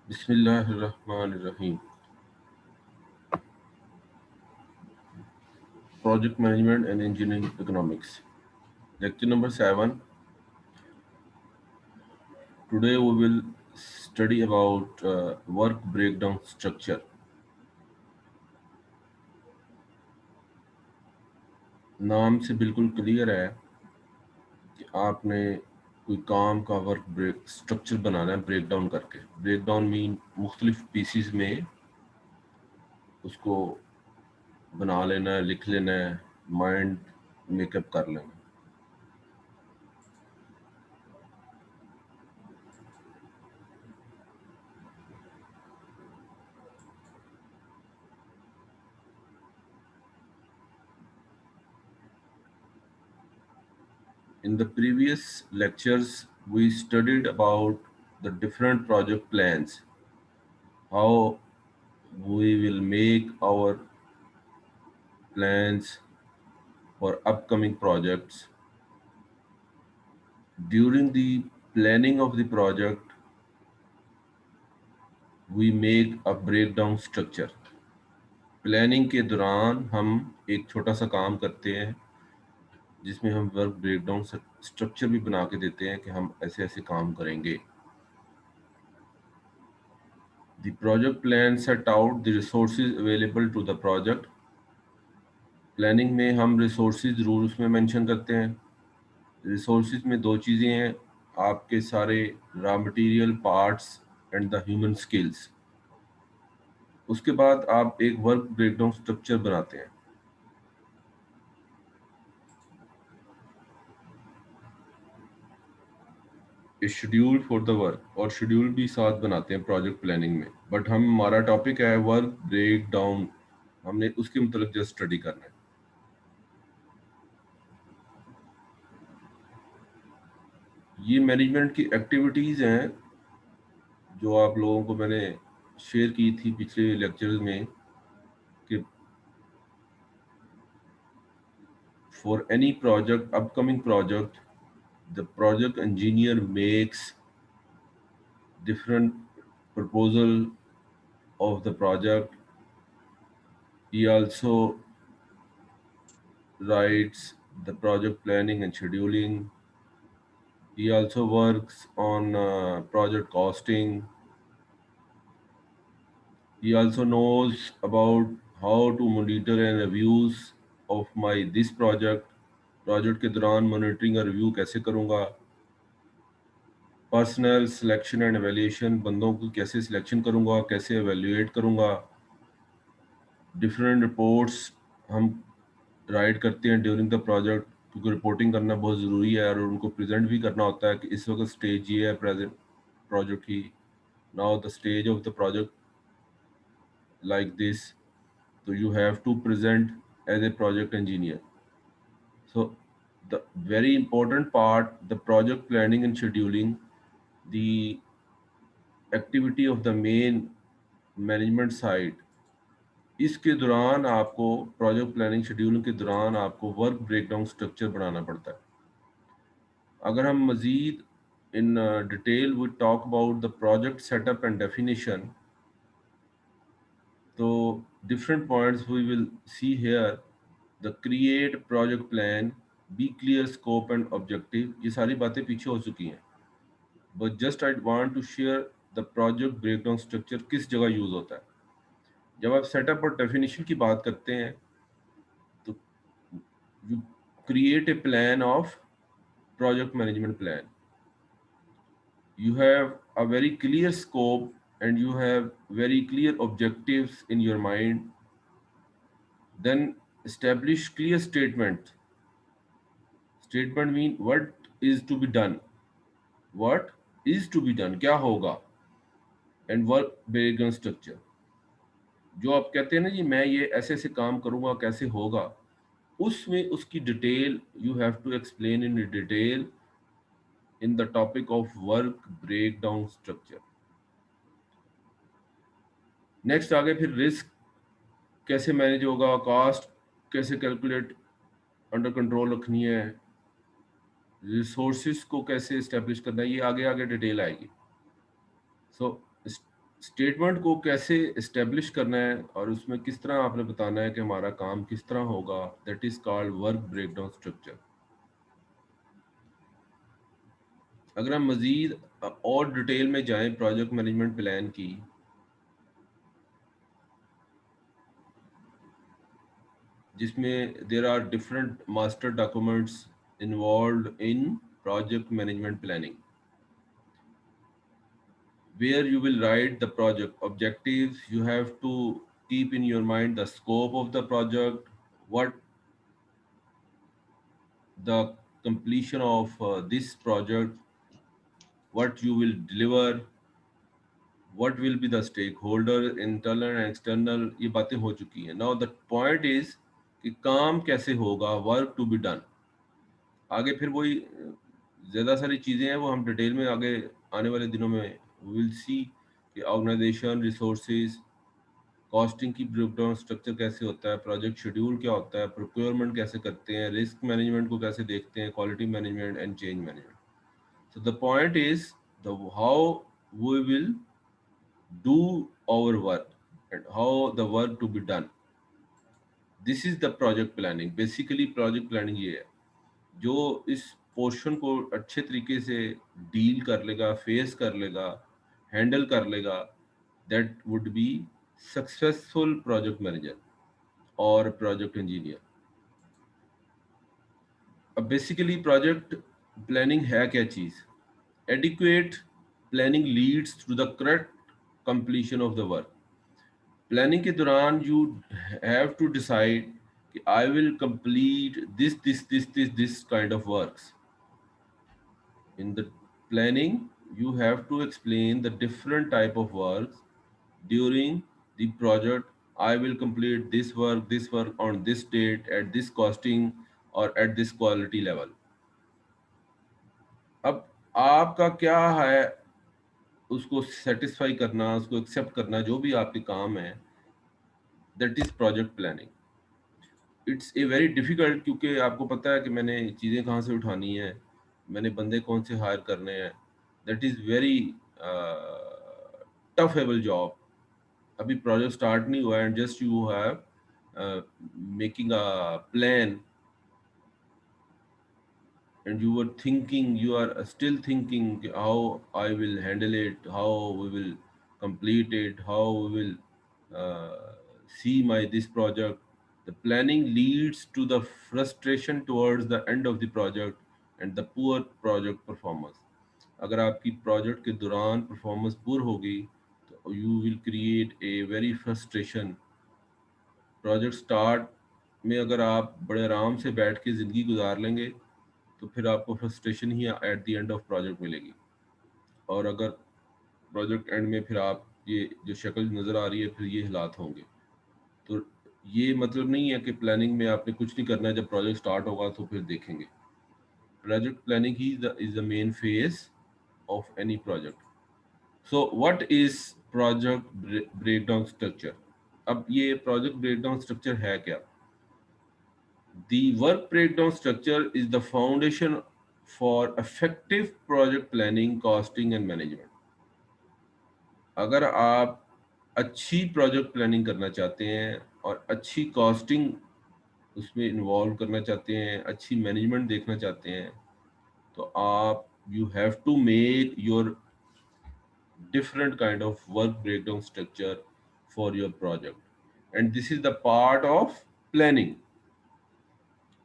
Bismillahirrahmanirrahim. Project Management and Engineering Economics. Lecture number 7. Today we will study about work breakdown structure. नाम से बिल्कुल clear है कि आपने कोई काम का वर्क ब्रेक स्ट्रक्चर बनाना है ब्रेक डाउन करके. ब्रेक डाउन मीन मुख्तलिफ पीसीज में उसको बना लेना है, लिख लेना है, माइंड मेकअप कर लेना. In the previous lectures, we studied about the different project plans, how we will make our plans for upcoming projects. During the planning of the project, we make a breakdown structure. Planning के दौरान हम एक छोटा सा काम करते हैं जिसमें हम वर्क ब्रेकडाउन स्ट्रक्चर भी बना के देते हैं कि हम ऐसे ऐसे काम करेंगे. The project plan set out the resources available to the project. Planning में हम रिसोर्सेज रूल्स में मेंशन करते हैं. रिसोर्सेज में दो चीज़ें हैं, आपके सारे raw material, parts and the human skills. उसके बाद आप एक वर्क ब्रेकडाउन स्ट्रक्चर बनाते हैं. शेड्यूल फॉर द वर्क, और शेड्यूल भी साथ बनाते हैं प्रोजेक्ट प्लानिंग में. बट हमारा टॉपिक है वर्क ब्रेक डाउन, हमने उसके मतलब जस्ट स्टडी करना है. ये मैनेजमेंट की एक्टिविटीज़ हैं जो आप लोगों को मैंने शेयर की थी पिछले लेक्चर्स में कि for any project, upcoming project, the project engineer makes different proposal of the project. He also writes the project planning and scheduling. He also works on project costing. He also knows about how to monitor and reviews of my this project. Project के दौरान monitoring और review कैसे करूँगा. Personal selection and evaluation, बंदों को कैसे selection करूँगा, कैसे एवेल्यूएट करूँगा. डिफरेंट रिपोर्ट्स हम राइट करते हैं ड्यूरिंग द प्रोजेक्ट, क्योंकि रिपोर्टिंग करना बहुत ज़रूरी है और उनको प्रेजेंट भी करना होता है कि इस वक्त स्टेज ये है प्रेजेंट प्रोजेक्ट की. Now the stage of the project like this, so you have to present as a project engineer. So the very important part, the project planning and scheduling, the activity of the main management side. इसके दौरान आपको project planning scheduling के दौरान आपको work breakdown structure बनाना पड़ता है. अगर हम मज़ीद in detail we talk about the project setup and definition, तो different points we will see here. The create project plan, be clear scope and objective, ये सारी बातें पीछे हो चुकी हैं. But just I want to share the project breakdown structure किस जगह यूज होता है. जब आप सेटअप और डेफिनेशन की बात करते हैं तो you create a plan of project management plan. You have a very clear scope and you have very clear objectives in your mind. Then establish clear statement. Statement mean what is to be done. What is to be done, क्या होगा. And work breakdown structure. जो आप कहते हैं ना जी मैं ये ऐसे ऐसे काम करूँगा, कैसे होगा, उसमें उसकी detail you have to explain in detail in the topic of work breakdown structure. Next आगे फिर रिस्क कैसे मैनेज होगा, कॉस्ट कैसे कैलकुलेट अंडर कंट्रोल रखनी है, रिसोर्सिस को कैसे इस्टेब्लिश करना है, ये आगे आगे डिटेल आएगी। सो स्टेटमेंट को कैसे इस्टेब्लिश करना है और उसमें किस तरह आपने बताना है कि हमारा काम किस तरह होगा, that is called work breakdown structure. अगर हम मजीद और डिटेल में जाएं प्रोजेक्ट मैनेजमेंट प्लान की, जिसमें there are different master documents involve in project management planning, where you will write the project objectives. You have to keep in your mind the scope of the project, what the completion of this project, what you will deliver, what will be the stakeholder, internal and external, ये बातें हो चुकी हैं। Now the point is कि काम कैसे होगा, work to be done। आगे फिर वही ज़्यादा सारी चीज़ें हैं, वो हम डिटेल में आगे आने वाले दिनों में विल सी कि ऑर्गेनाइजेशन, रिसोर्सेज, कॉस्टिंग की ब्रेकडाउन स्ट्रक्चर कैसे होता है, प्रोजेक्ट शेड्यूल क्या होता है, प्रोक्योरमेंट कैसे करते हैं, रिस्क मैनेजमेंट को कैसे देखते हैं, quality management and change management. So the point is the how we will do our work and how the work to be done. This is the project planning. Basically project planning ये है, जो इस portion को अच्छे तरीके से deal कर लेगा, फेस कर लेगा, हैंडल कर लेगा, that would be successful project manager और प्रोजेक्ट इंजीनियर। अब बेसिकली प्रोजेक्ट प्लानिंग है क्या चीज? Adequate planning leads to the correct completion of the work. Planning के दौरान यू हैव टू डिसाइड कि I will complete this kind of works. In the planning, you have to explain the different type of works during the project. I will complete this work on this date, at this costing, or at this quality level. अब आपका क्या है उसको satisfy करना, उसको accept करना, जो भी आपके काम है, that is project planning. It's a very difficult, क्योंकि आपको पता है कि मैंने चीज़ें कहाँ से उठानी है, मैंने बंदे कौन से हायर करने हैं। That is very tough able job. अभी प्रोजेक्ट स्टार्ट नहीं हुआ and just you have making a plan and you were thinking, you are still thinking how I will handle it, how we will complete it, how we will see my this project. The planning leads to the frustration towards the end of the project and the poor project performance. अगर आपकी project के दौरान performance poor होगी तो you will create a very frustration. Project start में अगर आप बड़े आराम से बैठ के ज़िंदगी गुजार लेंगे तो फिर आपको frustration he at the end of project मिलेगी। और अगर प्रोजेक्ट एंड में फिर आप ये जो शक्ल नज़र आ रही है, फिर ये हालात होंगे। तो ये मतलब नहीं है कि प्लानिंग में आपने कुछ नहीं करना है, जब प्रोजेक्ट स्टार्ट होगा तो फिर देखेंगे। Project planning he is the main phase of any project. So what is project breakdown structure? अब ये प्रोजेक्ट ब्रेकडाउन स्ट्रक्चर है क्या? The work breakdown structure is the foundation for effective project planning, costing and management. अगर आप अच्छी project planning करना चाहते हैं और अच्छी कॉस्टिंग उसमें इन्वॉल्व करना चाहते हैं, अच्छी मैनेजमेंट देखना चाहते हैं, तो आप you have to make your different kind of work breakdown structure for your project, and this is the part of planning.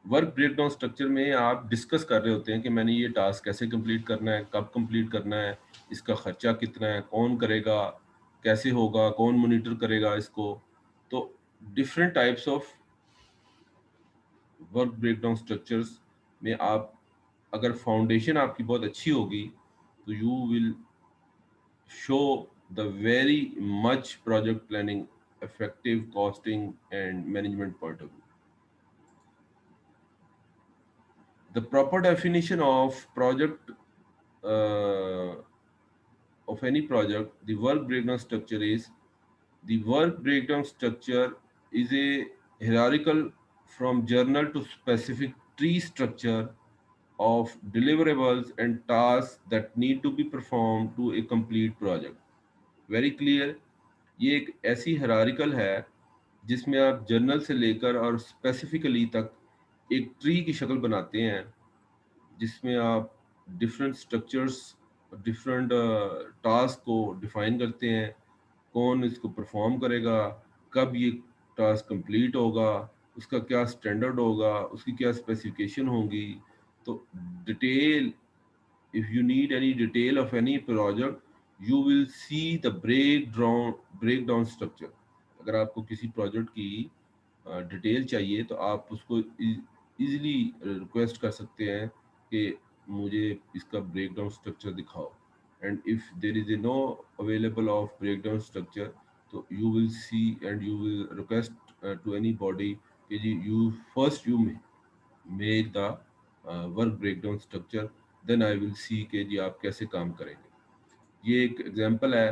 Work breakdown structure में आप डिस्कस कर रहे होते हैं कि मैंने ये टास्क कैसे कंप्लीट करना है, कब कंप्लीट करना है, इसका खर्चा कितना है, कौन करेगा, कैसे होगा, कौन मॉनिटर करेगा इसको। तो different types of work breakdown structures में आप अगर फाउंडेशन आपकी बहुत अच्छी होगी तो you will show the very much project planning effective costing and management point of view. The proper definition of project uh, of any project, the work breakdown structure is, the work breakdown structure is a hierarchical from journal to specific tree structure of deliverables and tasks that need to be performed to a complete project. Very clear. ये एक ऐसी hierarchical है जिसमें आप journal से लेकर और specifically तक एक ट्री की शक्ल बनाते हैं, जिसमें आप डिफरेंट स्ट्रक्चर्स, डिफरेंट टास्क को डिफाइन करते हैं, कौन इसको परफॉर्म करेगा, कब ये टास्क कंप्लीट होगा, उसका क्या स्टैंडर्ड होगा, उसकी क्या स्पेसिफिकेशन होगी। तो detail, if you need any detail of any project, you will see the breakdown structure. अगर आपको किसी प्रोजेक्ट की डिटेल चाहिए तो आप उसको इजीली रिक्वेस्ट कर सकते हैं कि मुझे इसका ब्रेकडाउन स्ट्रक्चर दिखाओ। And if there is a no available of breakdown structure, तो you will see and you will request to anybody कि जी you first you make the work breakdown structure, then I will see कि जी आप कैसे काम करेंगे। ये एक एग्जांपल है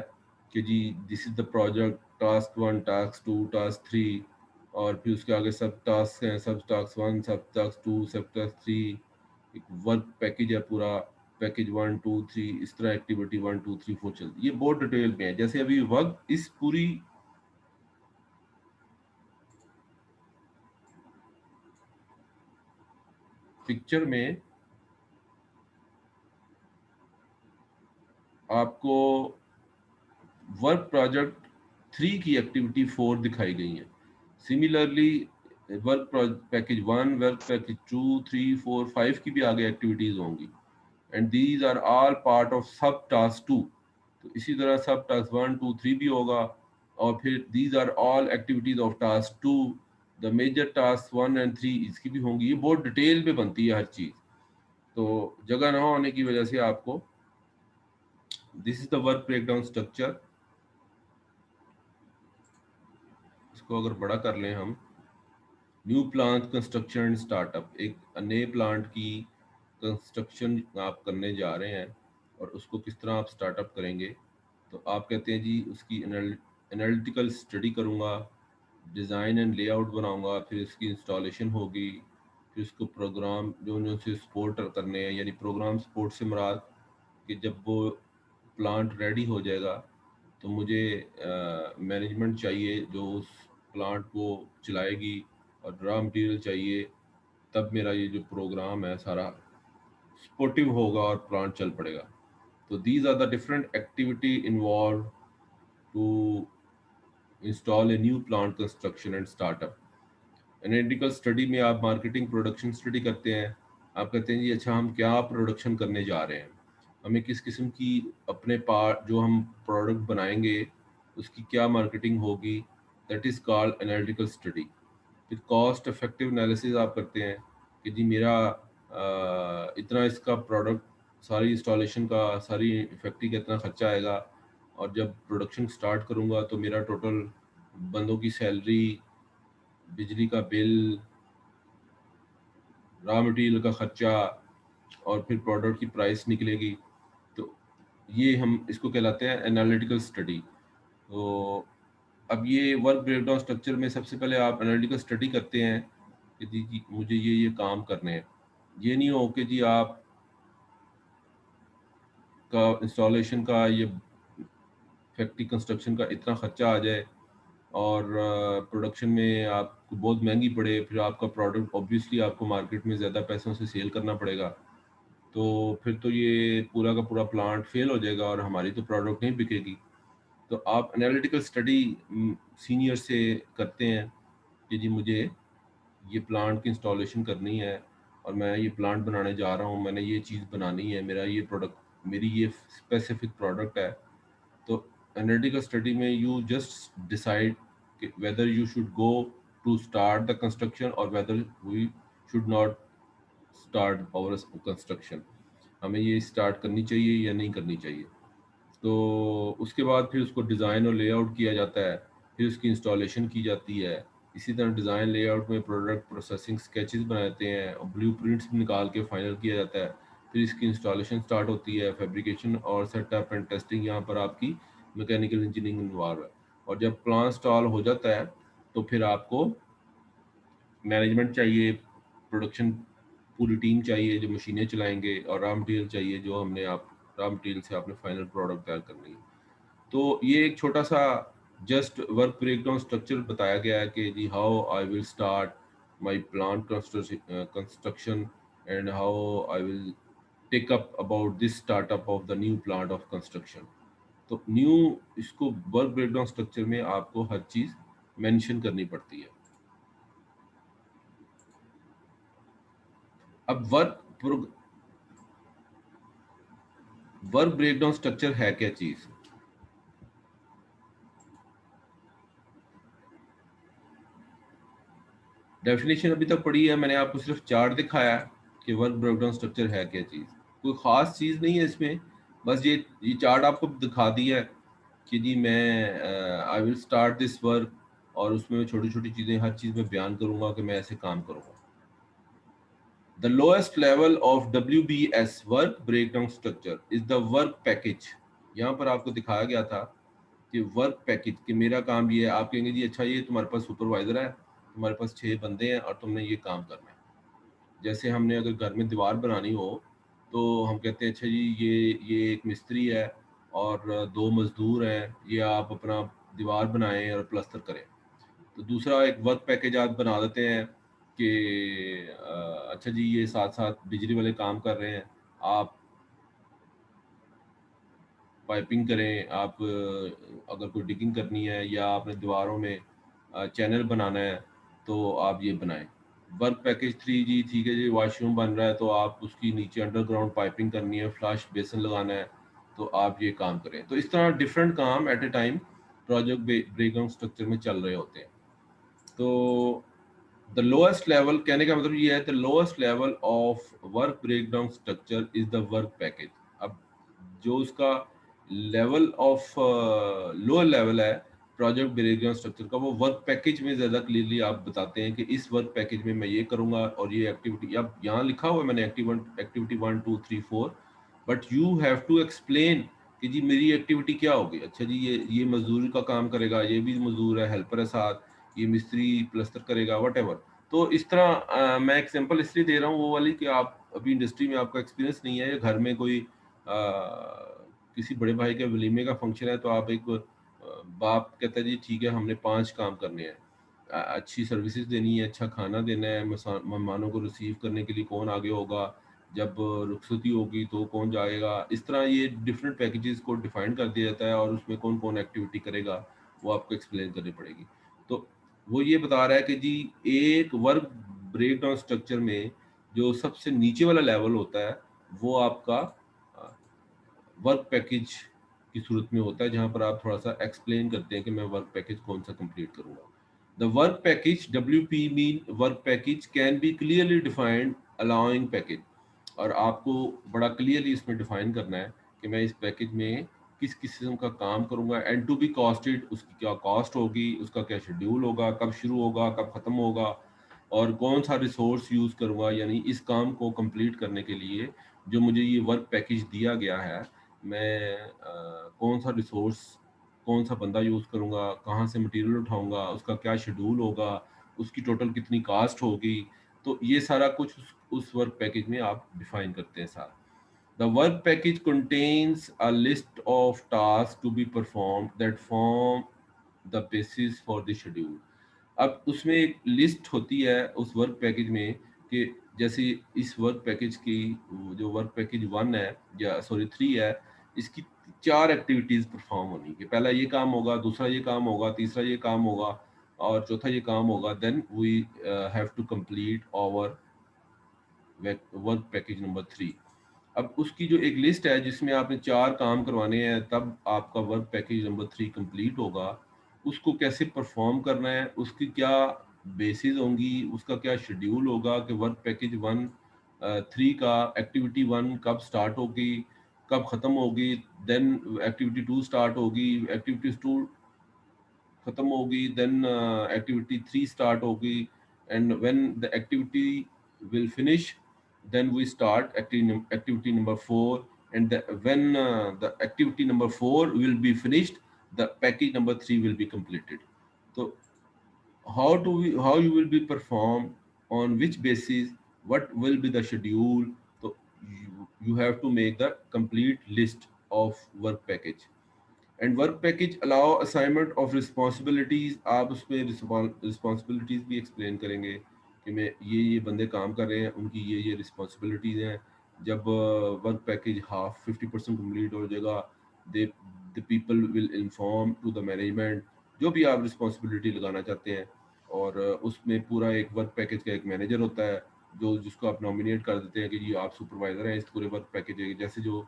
कि जी this is the project, task one, task two, task three, और फिर उसके आगे सब टास्क हैं, sub task one, sub task two, sub task three. एक वर्क पैकेज है पूरा, पैकेज वन टू थ्री, इस तरह activity one two three four चलती। ये बहुत डिटेल में है। जैसे अभी वर्क इस पूरी पिक्चर में आपको वर्क प्रोजेक्ट थ्री की एक्टिविटी फोर दिखाई गई है। Similarly work package one, work package two, three, four, five की भी आगे एक्टिविटीज होंगी, and these are all part of सब टास्क टू। तो इसी तरह सब टास्क वन टू थ्री भी होगा, और फिर these are all activities of task two, the major task one and three इसकी भी होंगी। ये बहुत डिटेल में बनती है हर चीज। तो जगह ना होने की वजह से आपको, this is the work breakdown structure. इसको अगर बड़ा कर लें हम, new plant construction and startup, एक नए प्लांट की कंस्ट्रक्शन आप करने जा रहे हैं और उसको किस तरह आप स्टार्टअप करेंगे। तो आप कहते हैं जी उसकी एनालिटिकल स्टडी करूँगा, डिज़ाइन एंड लेआउट बनाऊँगा, फिर इसकी इंस्टॉलेशन होगी, फिर उसको प्रोग्राम जो उनसे सपोर्ट करने हैं, यानी प्रोग्राम सपोर्ट से मुराद कि जब वो प्लांट रेडी हो जाएगा तो मुझे मैनेजमेंट चाहिए जो उस प्लांट को चलाएगी, और रॉ मटेरियल चाहिए, तब मेरा ये जो प्रोग्राम है सारा सपोर्टिव होगा और प्लांट चल पड़ेगा। तो these are the different activity involve to install a new plant construction and startup. Analytical study में आप मार्केटिंग प्रोडक्शन स्टडी करते हैं। आप कहते हैं जी अच्छा हम क्या प्रोडक्शन करने जा रहे हैं, हमें किस किस्म की अपने पार्ट जो हम प्रोडक्ट बनाएंगे उसकी क्या मार्केटिंग होगी, that is called analytical study. फिर कॉस्ट इफेक्टिव एनालिसिस आप करते हैं कि जी मेरा इतना इसका प्रोडक्ट, सारी इंस्टॉलेशन का, सारी इफेक्टिव का इतना खर्चा आएगा, और जब प्रोडक्शन स्टार्ट करूँगा तो मेरा टोटल बंदों की सैलरी, बिजली का बिल, रॉ मटेरियल का खर्चा, और फिर प्रोडक्ट की प्राइस निकलेगी। तो ये हम इसको कहलाते हैं एनालिटिकल स्टडी। तो अब ये वर्क ब्रेकडाउन स्ट्रक्चर में सबसे पहले आप एनालिटिकल स्टडी करते हैं कि जी मुझे ये काम करने हैं। ये नहीं हो कि जी आप का इंस्टॉलेशन का, ये फैक्ट्री कंस्ट्रक्शन का इतना खर्चा आ जाए और प्रोडक्शन में आपको बहुत महंगी पड़े, फिर आपका प्रोडक्ट ऑब्वियसली आपको मार्केट में ज़्यादा पैसों से सेल करना पड़ेगा, तो फिर तो ये पूरा का पूरा प्लांट फेल हो जाएगा और हमारी तो प्रोडक्ट नहीं बिकेगी। तो आप एनालिटिकल स्टडी सीनियर से करते हैं कि जी मुझे ये प्लांट की इंस्टॉलेशन करनी है और मैं ये प्लांट बनाने जा रहा हूँ, मैंने ये चीज़ बनानी है, मेरा ये प्रोडक्ट, मेरी ये स्पेसिफिक प्रोडक्ट है। तो एनालिटिकल स्टडी में you just decide whether you should go to start the construction और whether we should not start our construction, हमें ये स्टार्ट करनी चाहिए या नहीं करनी चाहिए। तो उसके बाद फिर उसको डिज़ाइन और लेआउट किया जाता है, फिर उसकी इंस्टॉलेशन की जाती है। इसी तरह डिज़ाइन लेआउट में प्रोडक्ट प्रोसेसिंग स्केचेस बनाते हैं और ब्लू प्रिंट्स निकाल के फाइनल किया जाता है। फिर इसकी इंस्टॉलेशन स्टार्ट होती है, फैब्रिकेशन और सेटअप एंड टेस्टिंग, यहाँ पर आपकी मैकेनिकल इंजीनियरिंग इन्वॉल्व है। और जब प्लान इंस्टॉल हो जाता है तो फिर आपको मैनेजमेंट चाहिए, प्रोडक्शन पूरी टीम चाहिए जो मशीनें चलाएंगे, और रॉ मटेरियल चाहिए जो हमने आप रॉ मटेरियल से आपने फाइनल प्रोडक्ट तैयार करनी है। तो ये एक छोटा सा जस्ट वर्क ब्रेकडाउन स्ट्रक्चर बताया गया है कि जी how I will start my plant construction and how I will take up about this startup of the new plant of construction. तो न्यू इसको वर्क ब्रेकडाउन स्ट्रक्चर में आपको हर चीज मेंशन करनी पड़ती है। अब वर्क ब्रेकडाउन स्ट्रक्चर है क्या चीज? डेफिनेशन अभी तक पढ़ी है मैंने, आपको सिर्फ चार्ट दिखाया है कि वर्क ब्रेकडाउन स्ट्रक्चर है क्या चीज। कोई खास चीज नहीं है इसमें, बस ये चार्ट आपको दिखा दिया है कि जी मैं आई विल स्टार्ट दिस वर्क, और उसमें मैं छोटी छोटी चीजें हर चीज में बयान करूंगा कि मैं ऐसे काम करूंगा। The lowest level of WBS work breakdown structure is the work package. यहाँ पर आपको दिखाया गया था कि वर्क पैकेज कि मेरा काम ये है। आप कहेंगे जी अच्छा ये तुम्हारे पास सुपरवाइजर है, तुम्हारे पास 6 बंदे हैं और तुमने ये काम करना है। जैसे हमने अगर घर में दीवार बनानी हो तो हम कहते हैं अच्छा जी ये एक मिस्त्री है और 2 मजदूर हैं, ये आप अपना दीवार बनाएं और प्लस्तर करें। तो दूसरा एक वर्क पैकेज आप बना देते हैं कि अच्छा जी ये साथ साथ बिजली वाले काम कर रहे हैं, आप पाइपिंग करें, आप अगर कोई डिगिंग करनी है या आपने दीवारों में चैनल बनाना है तो आप ये बनाएं। वर्क पैकेज 3 जी ठीक है जी, वॉशरूम बन रहा है तो आप उसकी नीचे अंडरग्राउंड पाइपिंग करनी है, फ्लश बेसिन लगाना है, तो आप ये काम करें। तो इस तरह डिफरेंट काम at a time project breakdown structure में चल रहे होते हैं। तो द लोएस्ट लेवल कहने का मतलब ये है, the lowest level of work breakdown structure is the work package. अब जो उसका लेवल ऑफ लोअर लेवल है प्रोजेक्ट ब्रेकडाउन स्ट्रक्चर का, वो वर्क पैकेज में ज़्यादा क्लियरली आप बताते हैं कि इस वर्क पैकेज में मैं ये करूंगा और ये एक्टिविटी। अब यहाँ लिखा हुआ है मैंने activity 1 2 3 4, but you have to explain कि जी मेरी एक्टिविटी क्या होगी। अच्छा जी ये मजदूर का काम करेगा, ये भी मजदूर है, हेल्पर है साथ, ये मिस्त्री प्लस्तर करेगा, वट एवर। तो इस तरह मैं एग्जांपल इसलिए दे रहा हूँ वो वाली कि आप अभी इंडस्ट्री में आपका एक्सपीरियंस नहीं है, या घर में कोई किसी बड़े भाई के वलीमे का फंक्शन है तो आप एक बाप कहता है जी ठीक है हमने 5 काम करने हैं, अच्छी सर्विसेज देनी है, अच्छा खाना देना है, मेहमानों को रिसीव करने के लिए कौन आगे होगा, जब रुखसती होगी तो कौन जाएगा। इस तरह ये डिफरेंट पैकेजेस को डिफाइन कर दिया जाता है और उसमें कौन कौन एक्टिविटी करेगा वो आपको एक्सप्लेन करनी पड़ेगी। तो वो ये बता रहा है कि जी एक वर्क ब्रेकडाउन स्ट्रक्चर में जो सबसे नीचे वाला लेवल होता है वो आपका वर्क पैकेज की सूरत में होता है, जहां पर आप थोड़ा सा एक्सप्लेन करते हैं कि मैं वर्क पैकेज कौन सा कंप्लीट करूंगा। The work package WP mean work package can be clearly defined allowing package. और आपको बड़ा क्लियरली इसमें डिफाइन करना है कि मैं इस पैकेज में किस किस्म का काम करूंगा, एंड टू बी कॉस्टेड, उसकी क्या कॉस्ट होगी, उसका क्या शेड्यूल होगा, कब शुरू होगा कब खत्म होगा, और कौन सा रिसोर्स यूज करूंगा। यानी इस काम को कंप्लीट करने के लिए जो मुझे ये वर्क पैकेज दिया गया है, मैं कौन सा रिसोर्स, कौन सा बंदा यूज़ करूँगा, कहाँ से मटेरियल उठाऊँगा, उसका क्या शेड्यूल होगा, उसकी टोटल कितनी कास्ट होगी। तो ये सारा कुछ उस वर्क पैकेज में आप डिफाइन करते हैं सारा। The work package contains a list of task to be perform that form the basis for the schedule. अब उसमें एक लिस्ट होती है उस वर्क पैकेज में कि जैसे इस वर्क पैकेज की जो वर्क पैकेज 1 है या सॉरी 3 है, इसकी 4 एक्टिविटीज परफॉर्म होनी है। पहला ये काम होगा, दूसरा ये काम होगा, तीसरा ये काम होगा और चौथा ये काम होगा। Then we have to complete our work package number 3। अब उसकी जो एक लिस्ट है जिसमें आपने 4 काम करवाने हैं, तब आपका वर्क पैकेज नंबर 3 कंप्लीट होगा। उसको कैसे परफॉर्म करना है, उसकी क्या बेसिस होंगी, उसका क्या शेड्यूल होगा कि वर्क पैकेज 1 3 का एक्टिविटी 1 कब स्टार्ट होगी, कब खत्म होगी, देन एक्टिविटी 2 स्टार्ट होगी, एक्टिविटी 2 खत्म होगी, देन एक्टिविटी 3 स्टार्ट होगी, and when the activity will finish, then we start activity number 4, and when the activity number 4 will be finished, the package number 3 will be completed. तो how you will be performed, on which basis, what will be the schedule. So you have to make the complete list of work package. And work package allow assignment of responsibilities, आप उसमें responsibilities भी explain करेंगे कि मैं ये बंदे काम कर रहे हैं, उनकी ये रिस्पॉन्सिबिलिटीज हैं। जब वर्क पैकेज हाफ 50% कंप्लीट हो जाएगा, they the people will inform to the management जो भी आप रिस्पॉन्सिबिलिटी लगाना चाहते हैं। और उसमें पूरा एक वर्क पैकेज का एक मैनेजर होता है जो जिसको आप नॉमिनेट कर देते हैं कि जी आप सुपरवाइजर हैं इस पूरे वर्क पैकेज के। जैसे जो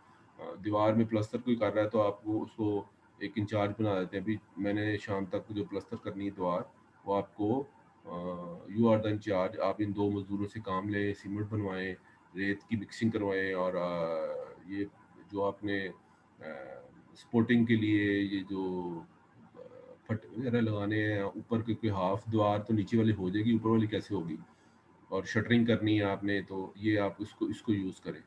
दीवार में प्लस्तर कोई कर रहा है तो आप वो उसको एक इंचार्ज बना देते हैं, अभी मैंने शाम तक जो प्लस्तर करनी है दीवार, वो आपको यू आर द इंचार्ज, आप इन दो मजदूरों से काम लें, सीमेंट बनवाएं, रेत की मिक्सिंग करवाएं, और ये जो आपने सपोर्टिंग के लिए ये जो फट वगैरह लगाने हैं ऊपर, क्योंकि हाफ दीवार तो नीचे वाली हो जाएगी, ऊपर वाली कैसे होगी, और शटरिंग करनी है आपने, तो ये आप इसको इसको यूज़ करें।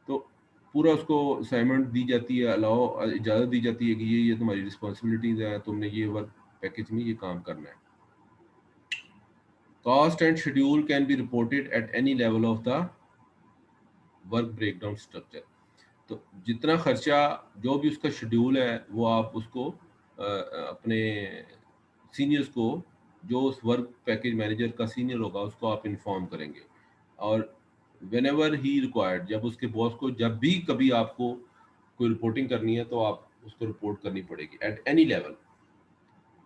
तो पूरा उसको असाइनमेंट दी जाती है, अलाउ इजाज़त दी जाती है कि ये तुम्हारी रिस्पॉन्सिबिलिटीज़ है, तुमने ये वर्क पैकेज में ये काम करना है। Cost and schedule can be reported at any level of the work breakdown structure. तो जितना खर्चा, जो भी उसका शेड्यूल है, वो आप उसको अपने सीनियर्स को, जो उस वर्क पैकेज मैनेजर का सीनियर होगा उसको आप इन्फॉर्म करेंगे। और वेन एवर ही रिक्वायर्ड, जब उसके बॉस को जब भी कभी आपको कोई रिपोर्टिंग करनी है तो आप उसको रिपोर्ट करनी पड़ेगी एट एनी लेवल,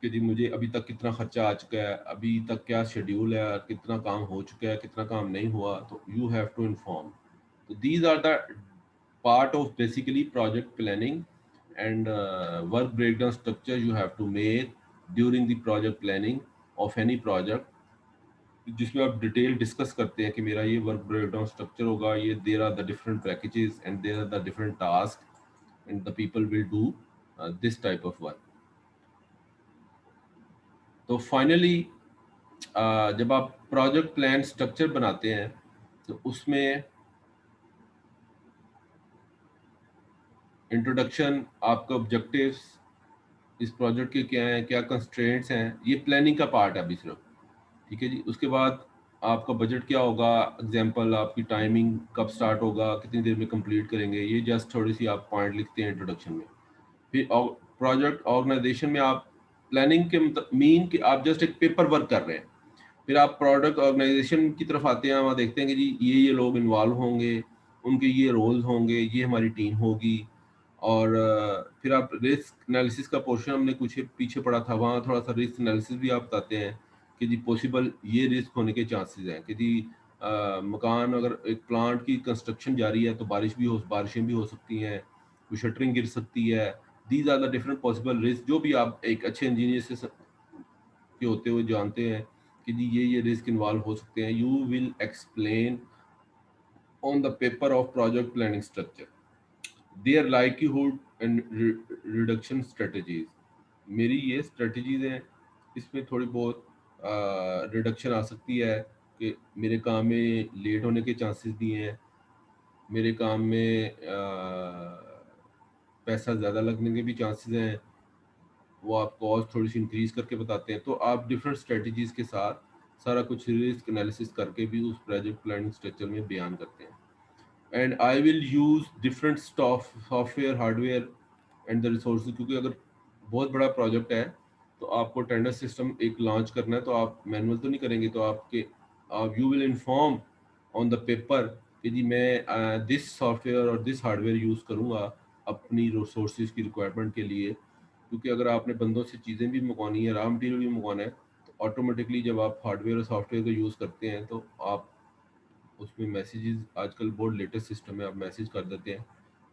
कि जी मुझे अभी तक कितना खर्चा आ चुका है, अभी तक क्या शेड्यूल है, कितना काम हो चुका है, कितना काम नहीं हुआ, तो यू हैव टू इन्फॉर्म। तो these are the part of basically project planning and work breakdown structure you have to make during the project planning of any project, जिसमें आप डिटेल डिस्कस करते हैं कि मेरा ये वर्क ब्रेकडाउन स्ट्रक्चर होगा, ये there are the different packages and there are the different task and the people will do this type of work. तो फाइनली जब आप प्रोजेक्ट प्लान स्ट्रक्चर बनाते हैं तो उसमें इंट्रोडक्शन, आपका ऑब्जेक्टिव्स इस प्रोजेक्ट के क्या हैं, क्या कंस्ट्रेंट्स हैं, ये प्लानिंग का पार्ट है अभी सिर्फ। ठीक है जी। उसके बाद आपका बजट क्या होगा, एग्जांपल आपकी टाइमिंग कब स्टार्ट होगा, कितनी देर में कंप्लीट करेंगे, ये जस्ट थोड़ी सी आप पॉइंट लिखते हैं इंट्रोडक्शन में। फिर प्रोजेक्ट ऑर्गेनाइजेशन में आप प्लानिंग के मीन कि आप जस्ट एक पेपर वर्क कर रहे हैं। फिर आप प्रोडक्ट ऑर्गेनाइजेशन की तरफ आते हैं, वहाँ देखते हैं कि जी ये लोग इन्वॉल्व होंगे, उनके ये रोल्स होंगे, ये हमारी टीम होगी। और फिर आप रिस्क एनालिसिस का पोर्शन हमने कुछ पीछे पड़ा था, वहाँ थोड़ा सा रिस्क एनालिसिस भी आप बताते हैं कि जी पॉसिबल ये रिस्क होने के चांसेस हैं कि जी मकान, अगर एक प्लांट की कंस्ट्रक्शन जारी है तो बारिशें भी हो सकती हैं, कोई शटरिंग गिर सकती है। These are the different possible risk जो भी आप एक अच्छे इंजीनियर से के होते हुए जानते हैं कि जी ये रिस्क इन्वॉल्व हो सकते हैं। You will explain on the paper of project planning structure their likelihood and reduction strategies. मेरी ये स्ट्रेटजीज हैं, इसमें थोड़ी बहुत रिडक्शन आ सकती है कि मेरे काम में लेट होने के चांसेस भी हैं, मेरे काम में पैसा ज़्यादा लगने के भी चांसेस हैं, वो आप कॉस्ट थोड़ी सी इंक्रीज करके बताते हैं। तो आप डिफरेंट स्ट्रेटजीज के साथ सारा कुछ रिस्क एनालिसिस करके भी उस प्रोजेक्ट प्लानिंग स्ट्रक्चर में बयान करते हैं। And I will use different software, hardware and the resources, क्योंकि अगर बहुत बड़ा प्रोजेक्ट है तो आपको टेंडर सिस्टम एक लॉन्च करना है, तो आप मैनुअल तो नहीं करेंगे, तो आपके आप you will inform on the paper कि जी मैं दिस सॉफ्टवेयर और दिस हार्डवेयर यूज़ करूँगा अपनी रिसोर्सेज की रिक्वायरमेंट के लिए। क्योंकि अगर आपने बंदों से चीज़ें भी मंगवानी है, रॉ मटेरियल भी मंगवाना है, तो ऑटोमेटिकली जब आप हार्डवेयर और सॉफ्टवेयर का यूज़ करते हैं तो आप उसमें मैसेजेस, आजकल बहुत लेटेस्ट सिस्टम है, आप मैसेज कर देते हैं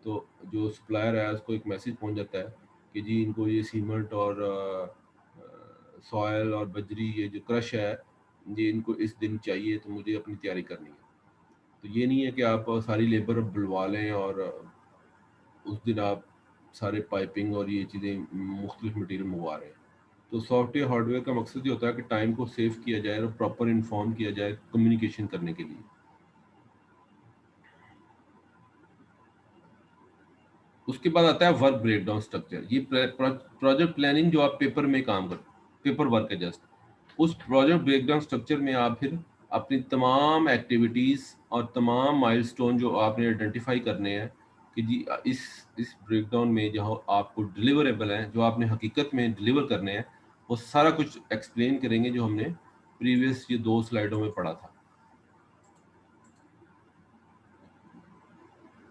तो जो सप्लायर है उसको एक मैसेज पहुंच जाता है कि जी इनको ये सीमेंट और सॉयल और बजरी, ये जो क्रश है, ये इनको इस दिन चाहिए, तो मुझे अपनी तैयारी करनी है। तो ये नहीं है कि आप सारी लेबर बुलवा लें और उस दिन आप सारे पाइपिंग और ये चीज़ें मुख्तलिफ मटीरियल मंगवा रहे हैं। तो सॉफ्टवेयर हार्डवेयर का मकसद ये होता है कि टाइम को सेव किया जाए और प्रॉपर इन्फॉर्म किया जाए कम्युनिकेशन करने के लिए। उसके बाद आता है वर्क ब्रेकडाउन स्ट्रक्चर। ये प्रोजेक्ट प्लानिंग जो आप पेपर में काम कर, पेपर वर्क है जस्ट, उस प्रोजेक्ट ब्रेकडाउन स्ट्रक्चर में आप फिर अपनी तमाम एक्टिविटीज़ और तमाम माइलस्टोन जो आपने आइडेंटिफाई करने हैं कि जी इस ब्रेकडाउन में जो आपको डिलीवरेबल हैं, जो आपने हकीकत में डिलीवर करने हैं, वो सारा कुछ एक्सप्लेन करेंगे जो हमने प्रीवियस ये 2 स्लाइडों में पढ़ा था।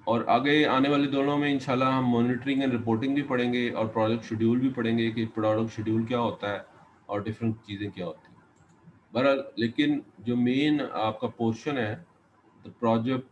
और आगे आने वाले दोनों में इंशाल्लाह हम मॉनिटरिंग एंड रिपोर्टिंग भी पढ़ेंगे और प्रोजेक्ट शेड्यूल भी पढ़ेंगे कि प्रोजेक्ट शेड्यूल क्या होता है और डिफरेंट चीज़ें क्या होती हैं। बहरहाल लेकिन जो मेन आपका पोर्शन है the project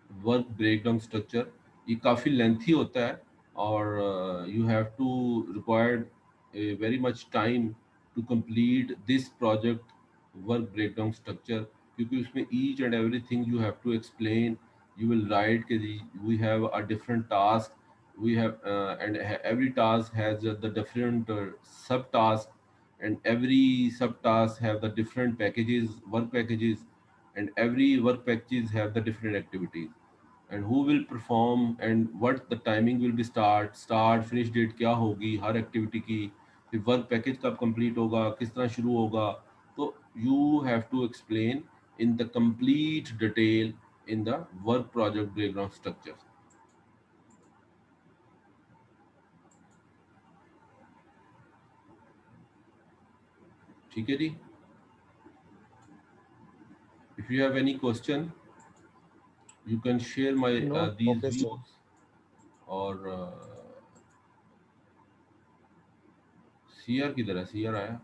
work breakdown structure, ये काफ़ी लेंथी होता है और you have to required a very much time to complete this project work breakdown structure, क्योंकि उसमें each and everything you have to explain, you will write कि we have a different task, we have and every task has the different subtask, and every subtask have the different packages, work packages, and every work packages have the different activities, and who will perform and what the timing will be, start finish date क्या होगी हर activity की, फिर work package कब complete होगा, किस तरह शुरू होगा। तो you have to explain in the complete detail in the work project diagram structure. ठीक है जी। If you have any question, you can share my No, these okay, sir. views और सीआर की तरह सीआर आया।